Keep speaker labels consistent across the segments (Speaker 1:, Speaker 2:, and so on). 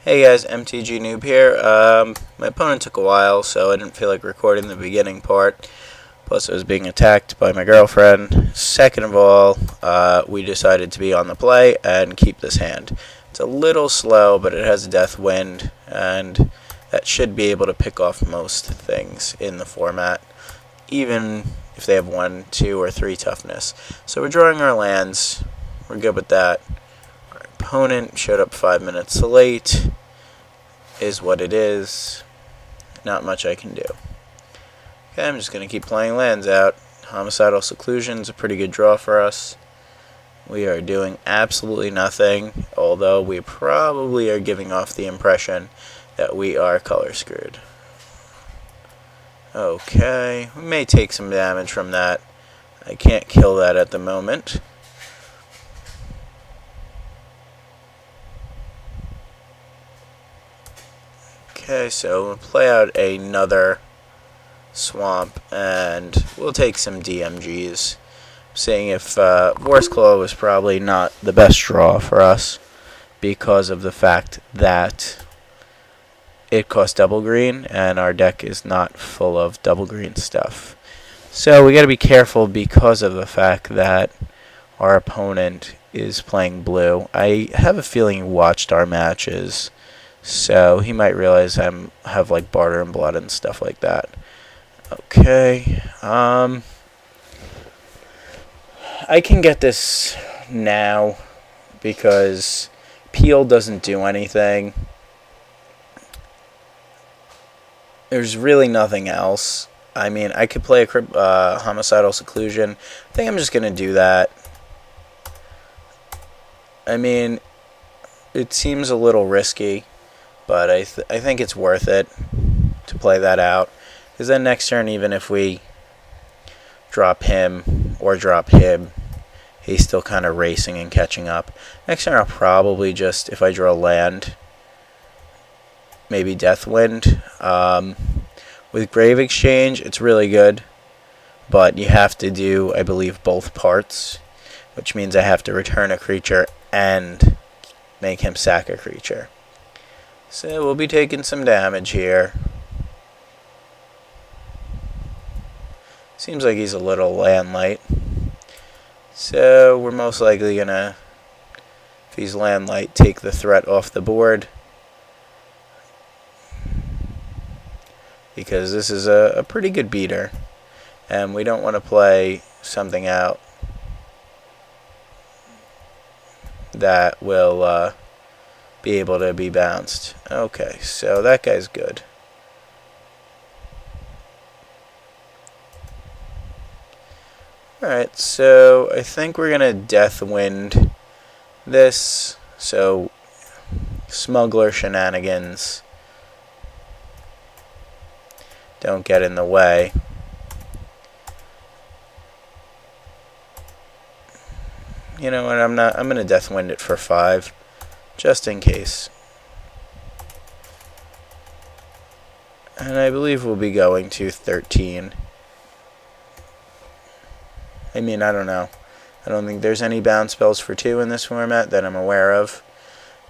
Speaker 1: Hey guys, mtg noob here. My opponent took a while, so I didn't feel like recording the beginning part. Plus, I was being attacked by my girlfriend. Second of all, we decided to be on the play and keep this hand. It's a little slow, but it has a death wind, and that should be able to pick off most things in the format, even if they have 1, 2, or 3 toughness. So we're drawing our lands. We're good with that. Opponent showed up 5 minutes late, is what it is. Not much I can do. Okay, I'm just going to keep playing lands out. Homicidal Seclusion is a pretty good draw for us. We are doing absolutely nothing, although we probably are giving off the impression that we are color screwed. Okay, we may take some damage from that. I can't kill that at the moment. Okay, so we'll play out another swamp, and we'll take some DMGs. Seeing if Vor's Claw was probably not the best draw for us because of the fact that it costs double green, and our deck is not full of double green stuff. So we got to be careful because of the fact that our opponent is playing blue. I have a feeling he watched our matches, so he might realize I have like barter and blood and stuff like that. Okay, I can get this now because Peel doesn't do anything. There's really nothing else. I mean, I could play a Homicidal Seclusion. I think I'm just going to do that. I mean, it seems a little risky, but I think it's worth it to play that out. Because then next turn, even if we drop him or drop him, he's still kind of racing and catching up. Next turn, I'll probably just, if I draw land, maybe Deathwind. With Grave Exchange, it's really good, but you have to do, I believe, both parts, which means I have to return a creature and make him sack a creature. So we'll be taking some damage here. Seems like he's a little land light. So we're most likely going to, if he's land light, take the threat off the board. Because this is a pretty good beater. And we don't want to play something out that will be able to be bounced. Okay, so that guy's good. Alright, so I think we're going to Deathwind this. So, Smuggler Shenanigans don't get in the way. You know what, I'm going to Deathwind it for 5, just in case. And I believe we'll be going to 13. I mean, I don't know. I don't think there's any bounce spells for 2 in this format that I'm aware of.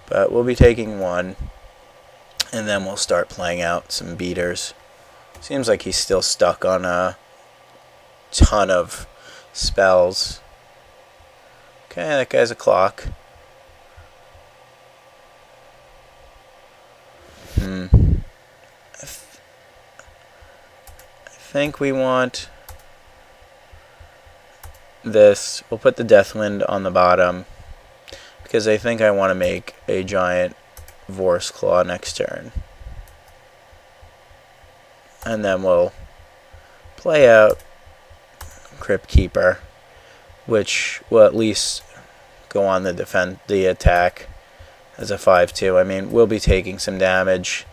Speaker 1: But we'll be taking 1. And then we'll start playing out some beaters. Seems like he's still stuck on a ton of spells. Okay, that guy's a clock. I think we want this. We'll put the Deathwind on the bottom because I think I want to make a giant Vor's Claw next turn. And then we'll play out Crypt Keeper, which will at least go on the attack as a 5/2. I mean, we'll be taking some damage.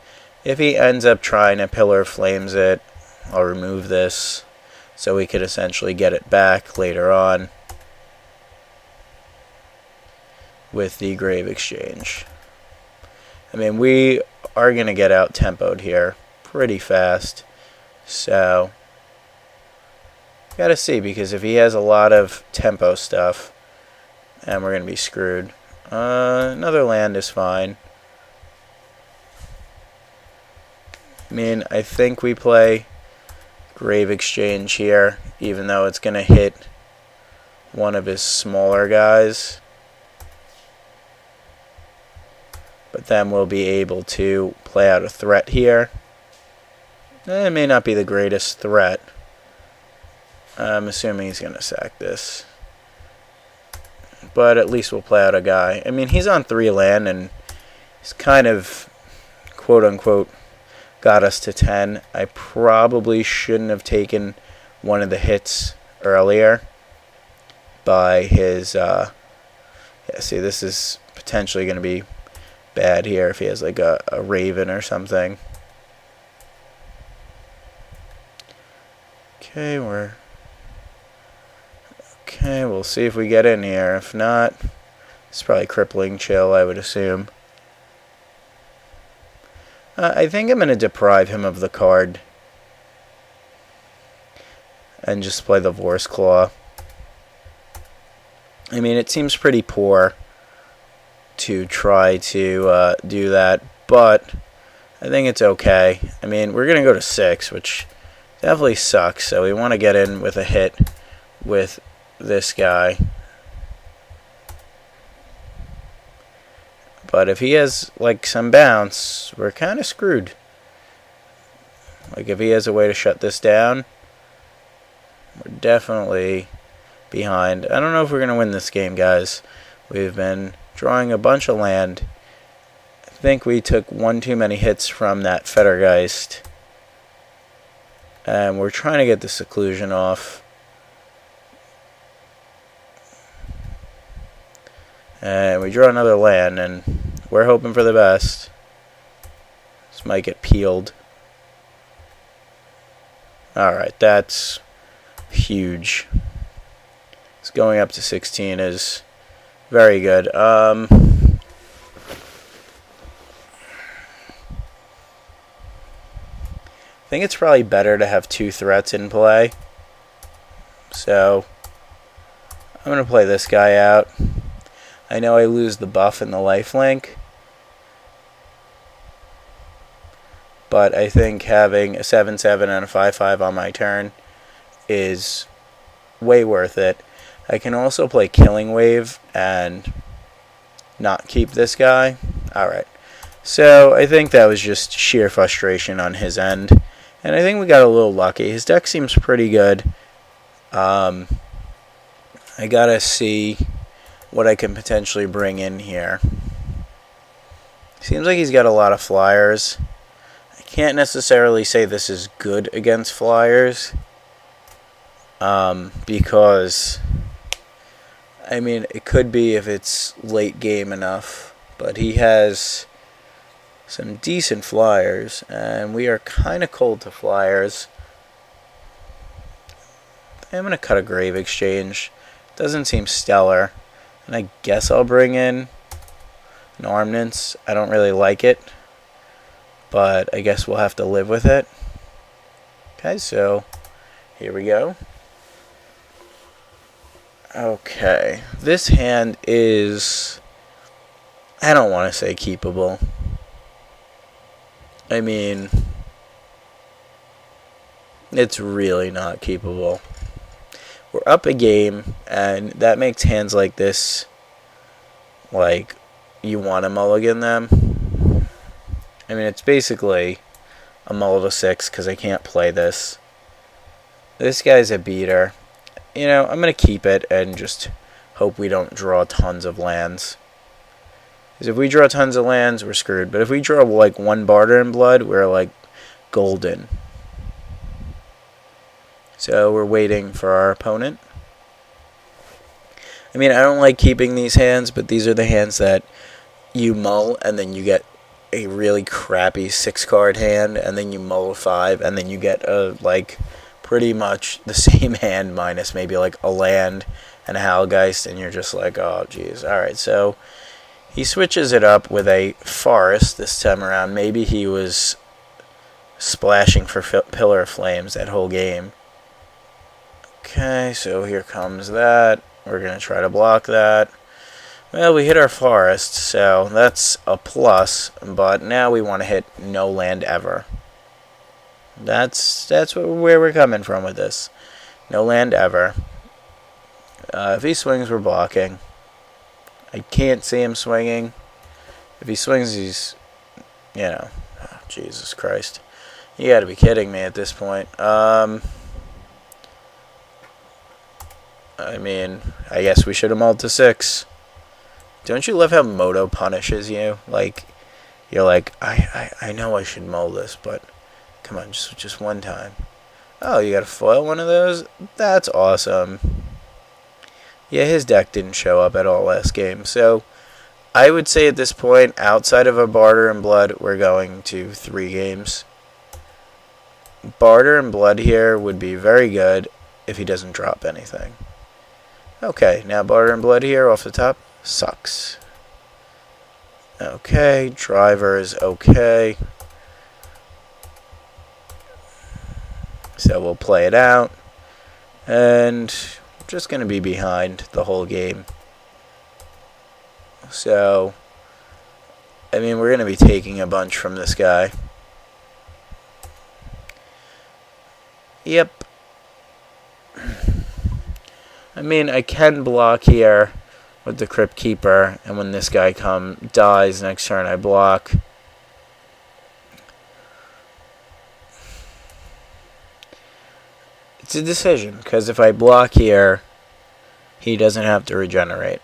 Speaker 1: If he ends up trying to Pillar Flames it, I'll remove this so we could essentially get it back later on with the Grave Exchange. I mean, we are going to get out tempoed here pretty fast, so gotta see, because if he has a lot of tempo stuff, and we're gonna be screwed. Another land is fine. I mean, I think we play Grave Exchange here, even though it's going to hit one of his smaller guys. But then we'll be able to play out a threat here. It may not be the greatest threat. I'm assuming he's going to sack this. But at least we'll play out a guy. I mean, he's on 3 land, and he's kind of, quote-unquote, got us to 10. I probably shouldn't have taken one of the hits earlier by his... yeah, see, this is potentially going to be bad here if he has like a raven or something. Okay, we'll see if we get in here. If not, it's probably crippling chill, I would assume. I think I'm going to deprive him of the card and just play the Vorse Claw. I mean, it seems pretty poor to try to do that, but I think it's okay. I mean, we're going to go to 6, which definitely sucks, so we want to get in with a hit with this guy. But if he has, like, some bounce, we're kind of screwed. Like, if he has a way to shut this down, we're definitely behind. I don't know if we're going to win this game, guys. We've been drawing a bunch of land. I think we took one too many hits from that Fettergeist. And we're trying to get the seclusion off. And we draw another land, and we're hoping for the best. This might get peeled. Alright, that's huge. It's going up to 16 is very good. I think it's probably better to have 2 threats in play. So, I'm going to play this guy out. I know I lose the buff and the lifelink, but I think having a 7/7 and a 5/5 on my turn is way worth it. I can also play Killing Wave and not keep this guy. Alright, so I think that was just sheer frustration on his end, and I think we got a little lucky. His deck seems pretty good. I gotta see what I can potentially bring in here. Seems like he's got a lot of flyers. I can't necessarily say this is good against flyers. Because, I mean, it could be if it's late game enough. But he has some decent flyers, and we are kind of cold to flyers. I'm going to cut a Grave Exchange. Doesn't seem stellar. And I guess I'll bring in an Armaments. I don't really like it, but I guess we'll have to live with it. Okay, so here we go. Okay, this hand is, I don't want to say keepable. I mean, it's really not keepable. We're up a game, and that makes hands like this, like, you want to mulligan them. I mean, it's basically a mull to 6 because I can't play this. This guy's a beater. You know, I'm going to keep it and just hope we don't draw tons of lands. Because if we draw tons of lands, we're screwed. But if we draw, like, 1 Barter in Blood, we're, like, golden. So we're waiting for our opponent. I mean, I don't like keeping these hands, but these are the hands that you mull, and then you get a really crappy 6-card hand, and then you mull a 5, and then you get a, like, pretty much the same hand minus maybe like a land and a Hallgeist, and you're just like, oh geez. Alright, so he switches it up with a Forest this time around. Maybe he was splashing for Pillar of Flames that whole game. Okay, so here comes that. We're going to try to block that. Well, we hit our Forest, so that's a plus, but now we want to hit no land ever. That's where we're coming from with this. No land ever. If he swings, we're blocking. I can't see him swinging. If he swings, he's, oh, Jesus Christ. You gotta be kidding me at this point. I guess we should have mulled to 6. Don't you love how Moto punishes you? Like, you're like, I know I should mull this, but come on, just one time. Oh, you got to foil one of those? That's awesome. Yeah, his deck didn't show up at all last game, so I would say at this point, outside of a Barter and Blood, we're going to 3 games. Barter and Blood here would be very good if he doesn't drop anything. Okay, now Barter and Blood here off the top sucks. Okay, Driver is okay. So we'll play it out. And I'm just going to be behind the whole game. So, we're going to be taking a bunch from this guy. Yep. I can block here with the Crypt Keeper, and when this guy dies next turn, I block. It's a decision, because if I block here, he doesn't have to regenerate.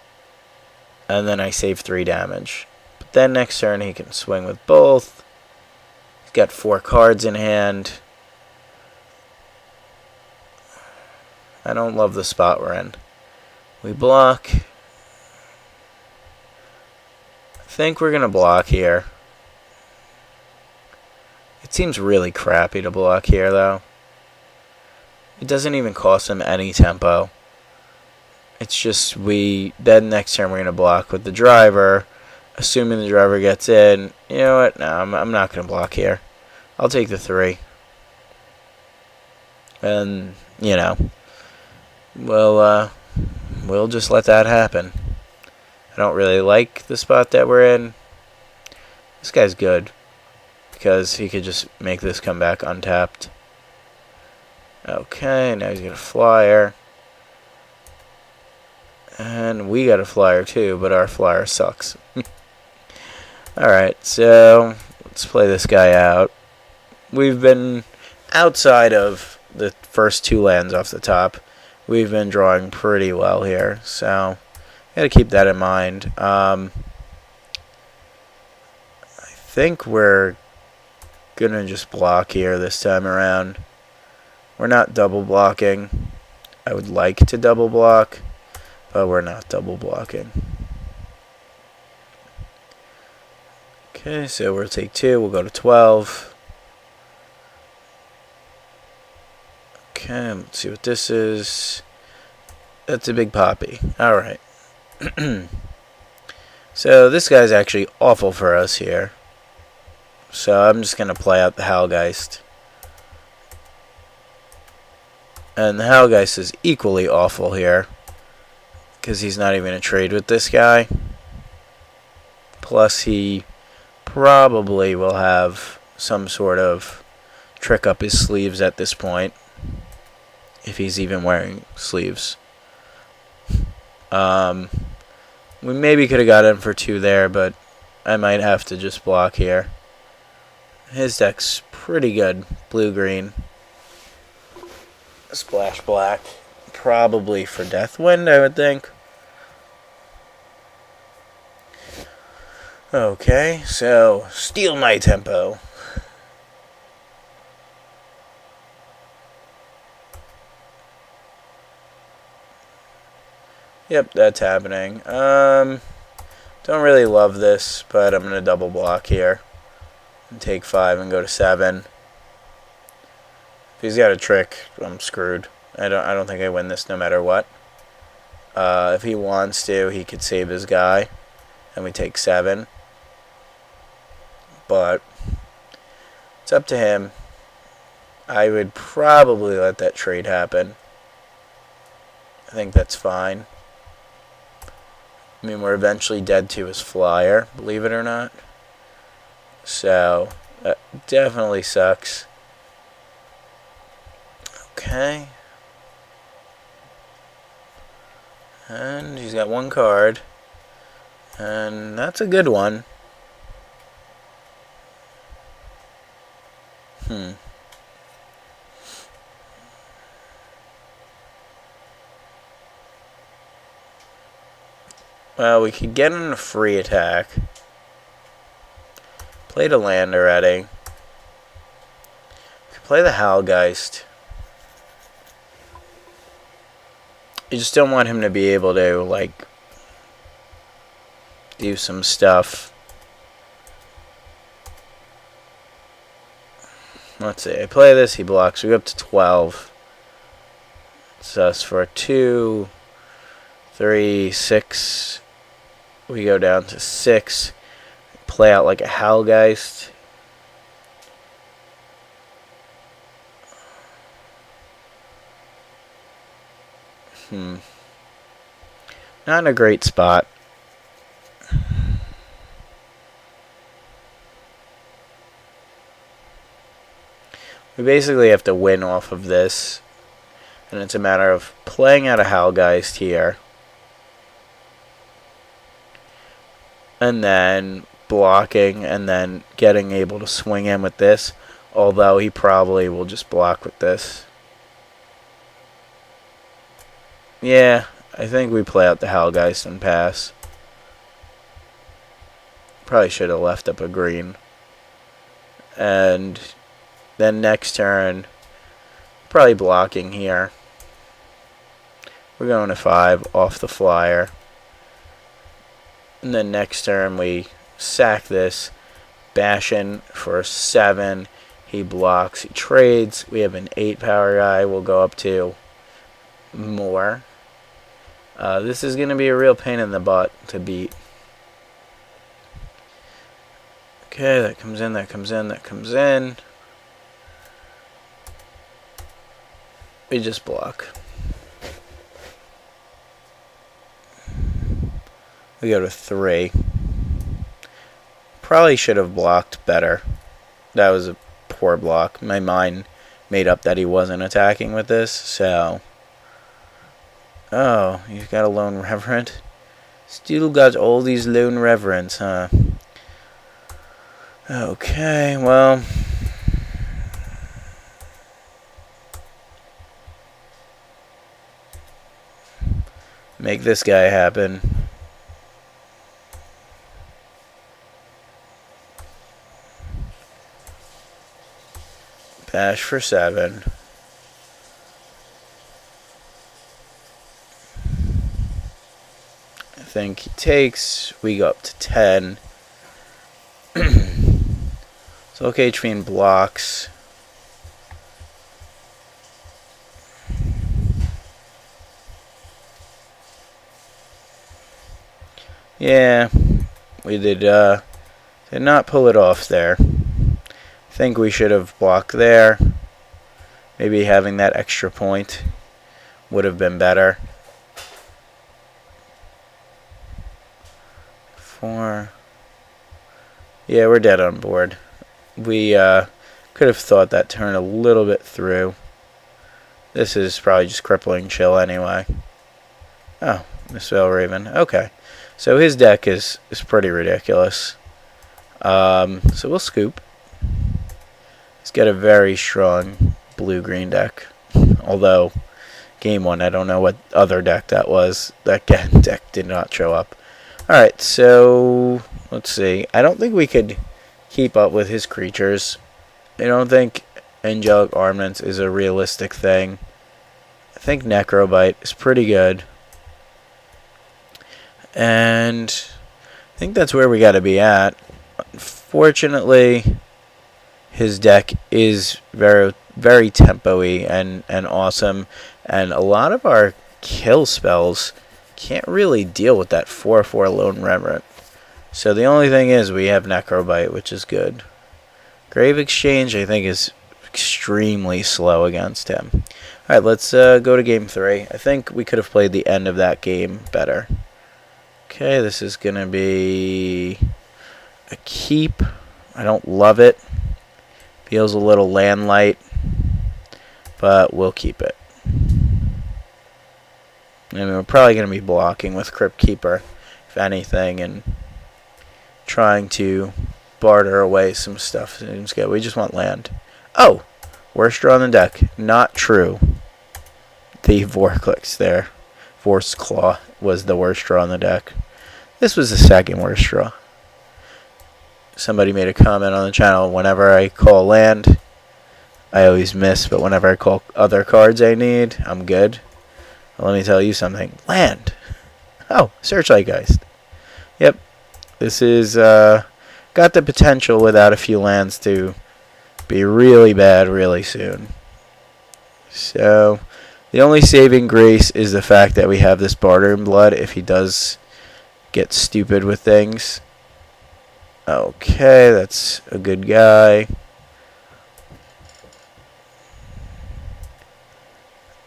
Speaker 1: And then I save 3 damage. But then next turn, he can swing with both. He's got 4 cards in hand. I don't love the spot we're in. We block. I think we're going to block here. It seems really crappy to block here, though. It doesn't even cost him any tempo. It's just then next turn we're going to block with the Driver, assuming the Driver gets in. You know what? No, I'm not going to block here. I'll take the 3. And, we'll just let that happen. I don't really like the spot that we're in. This guy's good, because he could just make this come back untapped. Okay, now he's got a flyer. And we got a flyer too, but our flyer sucks. Alright, so let's play this guy out. We've been outside of the first 2 lands off the top. We've been drawing pretty well here, so gotta keep that in mind. I think we're gonna just block here this time around. We're not double blocking. I would like to double block, but we're not double blocking. Okay, so we'll take 2. We'll go to 12. Okay, let's see what this is. That's a big poppy. Alright. So this guy's actually awful for us here. So I'm just going to play out the Howlgeist. And the Howlgeist is equally awful here, because he's not even going to trade with this guy. Plus he probably will have some sort of trick up his sleeves at this point, if he's even wearing sleeves. We maybe could have got him for 2 there, but I might have to just block here. His deck's pretty good. Blue-green. Splash black. Probably for Deathwind, I would think. Okay, so steal my tempo. Yep, that's happening. Don't really love this, but I'm going to double block here. And take 5 and go to 7. If he's got a trick, I'm screwed. I don't think I win this no matter what. If he wants to, he could save his guy. And we take 7. But it's up to him. I would probably let that trade happen. I think that's fine. We're eventually dead to his flyer, believe it or not. So, that definitely sucks. Okay. And he's got one card. And that's a good one. Well, we could get in a free attack. Played a land already. Could play the Howlgeist. You just don't want him to be able to, like, do some stuff. Let's see. I play this, he blocks. We go up to 12. It's us for 2, 3, 6. We go down to 6. Play out like a Howlgeist. Not in a great spot. We basically have to win off of this. And it's a matter of playing out a Howlgeist here. And then blocking and then getting able to swing in with this. Although he probably will just block with this. Yeah, I think we play out the Howlgeist and pass. Probably should have left up a green. And then next turn, probably blocking here. We're going to 5 off the flyer. And then next turn we sack this. Bash in for 7. He blocks. He trades. We have an 8 power guy. We'll go up to more. This is going to be a real pain in the butt to beat. Okay, that comes in, that comes in, that comes in. We just block. We go to 3. Probably should have blocked better. That was a poor block. My mind made up that he wasn't attacking with this, so... Oh, he's got a Lone Reverend. Still got all these Lone Reverends, huh? Okay, well... Make this guy happen. Bash for 7. I think he takes. We go up to 10. So okay, between blocks. Yeah, we did not pull it off there. I think we should have blocked there. Maybe having that extra point would have been better. 4. Yeah, we're dead on board. We could have thought that turn a little bit through. This is probably just crippling chill anyway. Oh, Mistveil Raven. Okay. So his deck is pretty ridiculous. So we'll scoop. He's got a very strong blue-green deck. Although, game 1, I don't know what other deck that was. That deck did not show up. Alright, so let's see. I don't think we could keep up with his creatures. I don't think Angelic Armaments is a realistic thing. I think Necrobite is pretty good. And I think that's where we got to be at. Unfortunately, his deck is very, very tempo-y and awesome. And a lot of our kill spells can't really deal with that 4/4 Lone Reverend. So the only thing is we have Necrobite, which is good. Grave Exchange, I think, is extremely slow against him. Alright, let's go to game 3. I think we could have played the end of that game better. Okay, this is going to be a keep. I don't love it. Feels a little land light. but we'll keep it. I mean, we're probably going to be blocking with Crypt Keeper, if anything, and trying to barter away some stuff. We just want land. Oh! Worst draw on the deck. Not true. The Vorclix there. Force Claw was the worst draw on the deck. This was the second worst draw. Somebody made a comment on the channel, whenever I call land, I always miss, but whenever I call other cards I need, I'm good. Well, let me tell you something. Land! Oh, Searchlight Geist. Yep. This is, got the potential without a few lands to be really bad really soon. So, the only saving grace is the fact that we have this Barter in Blood if he does get stupid with things. Okay, that's a good guy.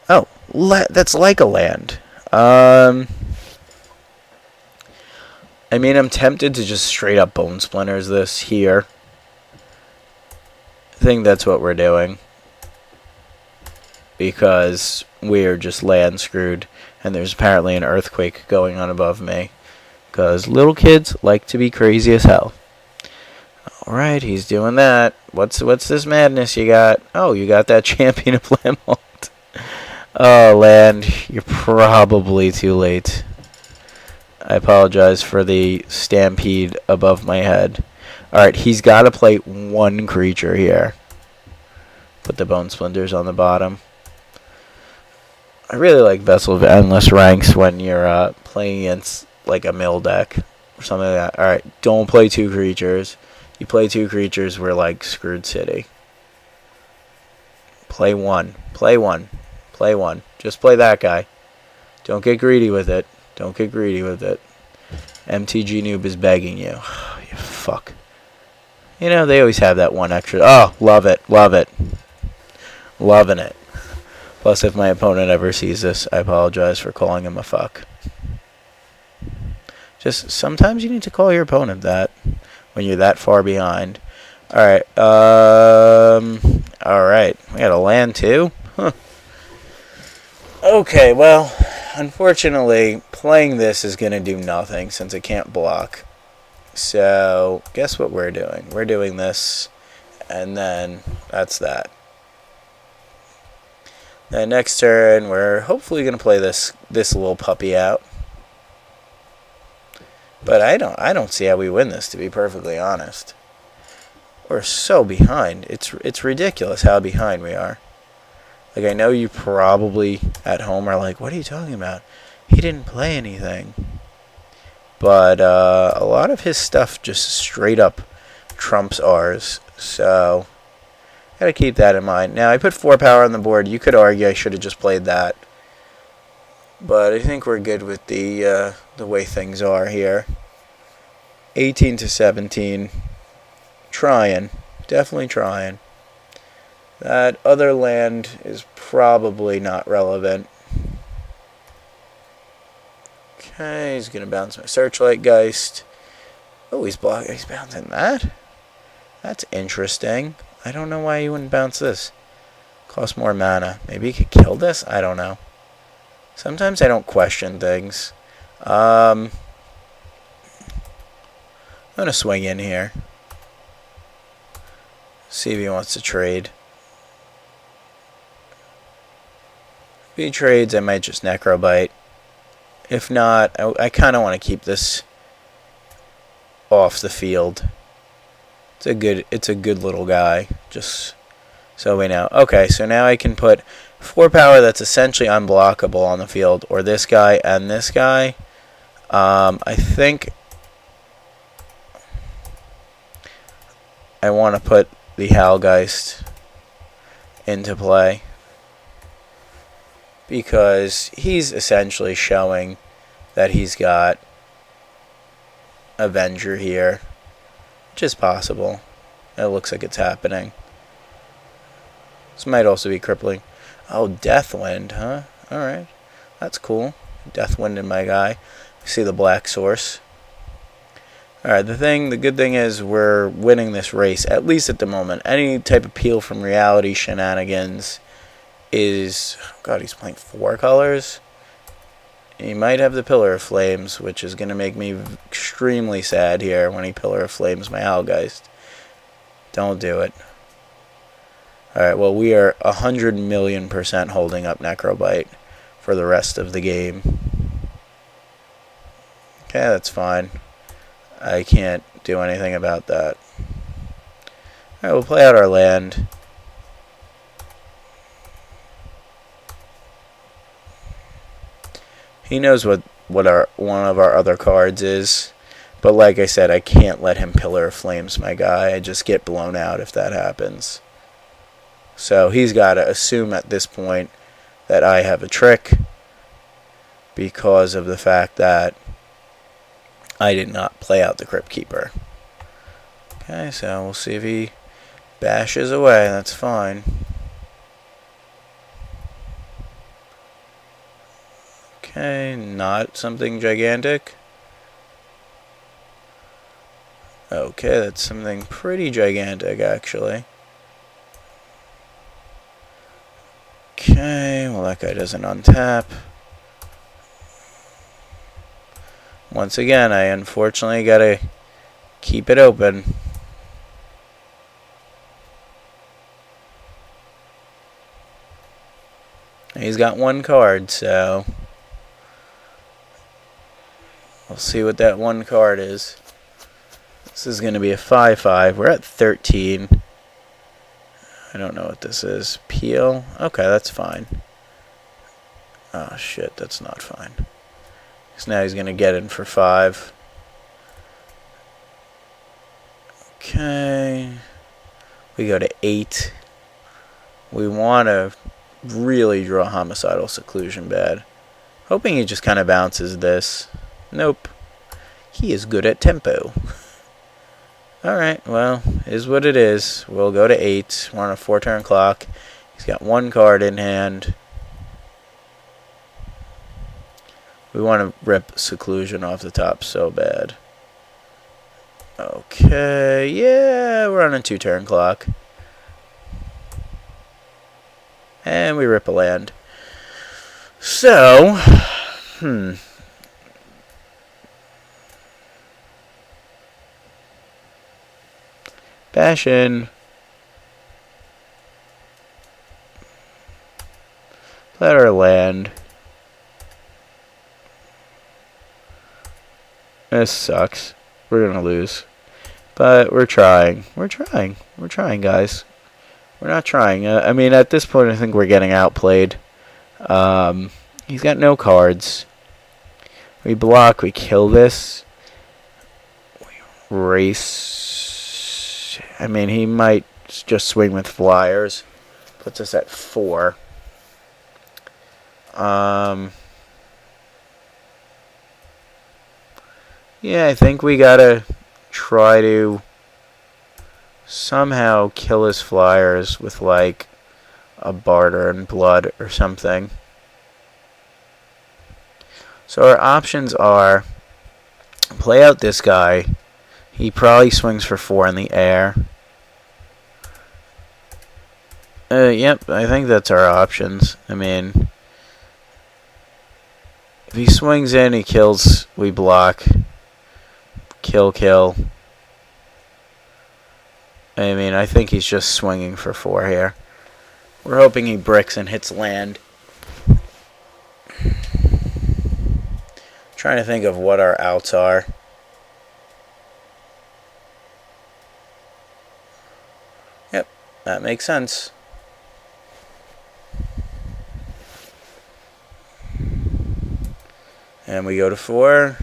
Speaker 1: Oh, that's like a land. I mean, I'm tempted to just straight up Bone Splinters this here. I think that's what we're doing. Because we're just land screwed. And there's apparently an earthquake going on above me. Because little kids like to be crazy as hell. Alright, he's doing that. What's this madness you got? Oh, you got that Champion of Lamont. Oh, land, you're probably too late. I apologize for the stampede above my head. Alright, he's got to play one creature here. Put the Bone Splinters on the bottom. I really like Vessel of Endless Ranks when you're playing against like a mill deck or something like that. Alright, don't play two creatures. You play two creatures, we're like screwed city. Play one. Play one. Play one. Just play that guy. Don't get greedy with it. Don't get greedy with it. MTG Noob is begging you. You fuck. You know, they always have that one extra. Oh, love it. Love it. Loving it. Plus, if my opponent ever sees this, I apologize for calling him a fuck. Just, sometimes you need to call your opponent that when you're that far behind. Alright, alright. We got a land too? Huh. Okay, well, unfortunately, playing this is going to do nothing since it can't block. So, guess what we're doing? We're doing this, and then that's that. Then next turn, we're hopefully going to play this little puppy out. But I don't see how we win this, to be perfectly honest. We're so behind. It's ridiculous how behind we are. Like, I know you probably at home are like, what are you talking about? He didn't play anything. But a lot of his stuff just straight up trumps ours. So, gotta keep that in mind. Now, I put 4 power on the board. You could argue I should have just played that. But I think we're good with the way things are here. 18 to 17. Trying. Definitely trying. That other land is probably not relevant. Okay, he's going to bounce my Searchlight Geist. Oh, he's bouncing that? That's interesting. I don't know why he wouldn't bounce this. Costs more mana. Maybe he could kill this? I don't know. Sometimes I don't question things. I'm going to swing in here. See if he wants to trade. If he trades, I might just Necrobite. If not, I kind of want to keep this off the field. It's a good little guy, just so we know. Okay, so now I can put 4 power that's essentially unblockable on the field, or this guy and this guy. I think I want to put the Howlgeist into play, because he's essentially showing that he's got Avenger here, which is possible. It looks like it's happening. This might also be crippling. Oh, Deathwind, huh? Alright. That's cool. Deathwind in my guy. See the black source. Alright, the good thing is we're winning this race, at least at the moment. Any type of peel from reality shenanigans is... God, he's playing 4 colors. He might have the Pillar of Flames, which is going to make me extremely sad here when he Pillar of Flames my Algeist. Don't do it. Alright, well, we are 100,000,000% holding up Necrobite for the rest of the game. Okay, that's fine. I can't do anything about that. Alright, we'll play out our land. He knows what one of our other cards is. But like I said, I can't let him Pillar of Flames my guy. I just get blown out if that happens. So he's got to assume at this point that I have a trick because of the fact that I did not play out the Crypt Keeper. Okay, so we'll see if he bashes away. That's fine. Okay, not something gigantic. Okay, that's something pretty gigantic, actually. Okay, well, that guy doesn't untap. Once again, I unfortunately gotta keep it open. He's got 1 card, so we'll see what that 1 card is. This is going to be a 5/5. We're at 13. I don't know what this is. Peel? Okay, that's fine. Oh, shit, that's not fine. Because now he's going to get in for 5. Okay. We go to 8. We want to really draw Homicidal Seclusion bad. Hoping he just kind of bounces this. Nope. He is good at tempo. Alright, well, is what it is. We'll go to 8. We're on a 4-turn clock. He's got 1 card in hand. We want to rip Seclusion off the top so bad. Okay, yeah, we're on a 2-turn clock. And we rip a land. So, bash in. Let our land. This sucks. We're gonna lose. But we're trying. We're trying. We're trying, guys. We're not trying. I mean, at this point, I think we're getting outplayed. He's got no cards. We block. We kill this. We race. I mean, he might just swing with flyers. Puts us at 4. Yeah, I think we gotta try to somehow kill his flyers with, like, a barter and blood or something. So our options are play out this guy. He probably swings for 4 in the air. Yep, I think that's our options. I mean, if he swings in, he kills, we block. Kill, kill. I mean, I think he's just swinging for 4 here. We're hoping he bricks and hits land. Trying to think of what our outs are. Yep, that makes sense. And we go to 4.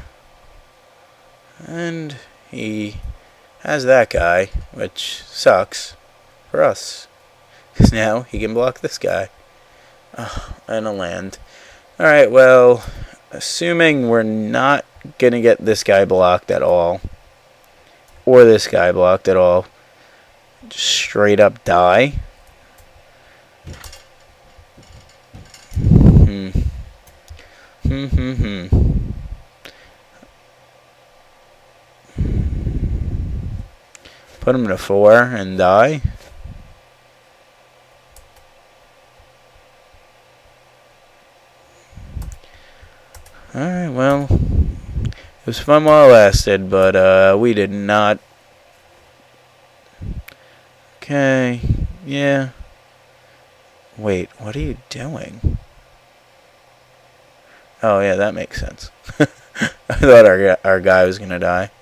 Speaker 1: And he has that guy, which sucks for us. Because now he can block this guy. Oh, and a land. Alright, well, assuming we're not going to get this guy blocked at all, or this guy blocked at all, just straight up die. Put him to 4 and die. well, it was fun while it lasted, but we did not. Okay, yeah. Wait, what are you doing? Oh yeah, that makes sense. I thought our guy was gonna die.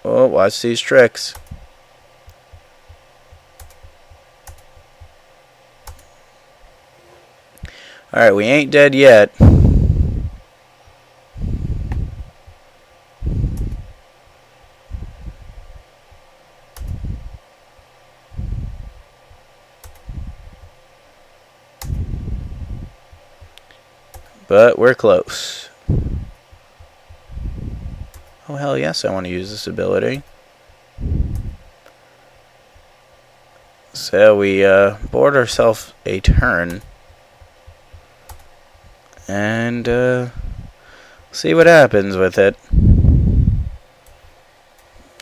Speaker 1: Oh, watch these tricks. Alright, we ain't dead yet. But we're close. Oh, hell yes, I want to use this ability. So we board ourselves a turn. And see what happens with it.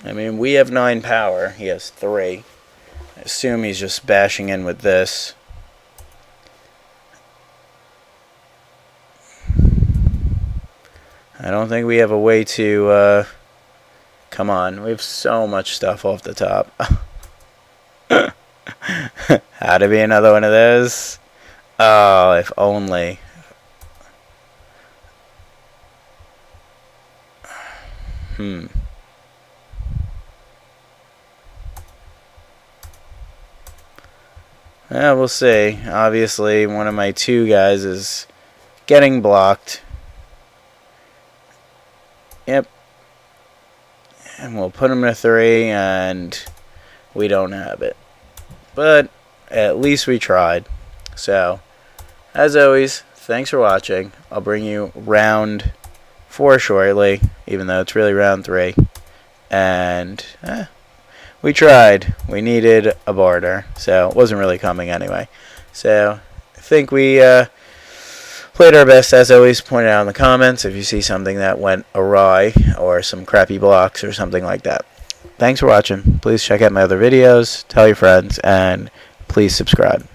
Speaker 1: I mean, we have 9 power. He has 3. I assume he's just bashing in with this. I don't think we have a way to, come on, we have so much stuff off the top. Had to be another one of those. Oh, if only. Yeah, we'll see. Obviously, one of my 2 guys is getting blocked. Yep. And we'll put him in a 3, and we don't have it. But at least we tried. So, as always, thanks for watching. I'll bring you round 4 shortly, even though it's really round 3. And we tried. We needed a barter, so it wasn't really coming anyway. So I think we played our best, as always. Point it out in the comments if you see something that went awry or some crappy blocks or something like that. Thanks for watching. Please check out my other videos, tell your friends, and please subscribe.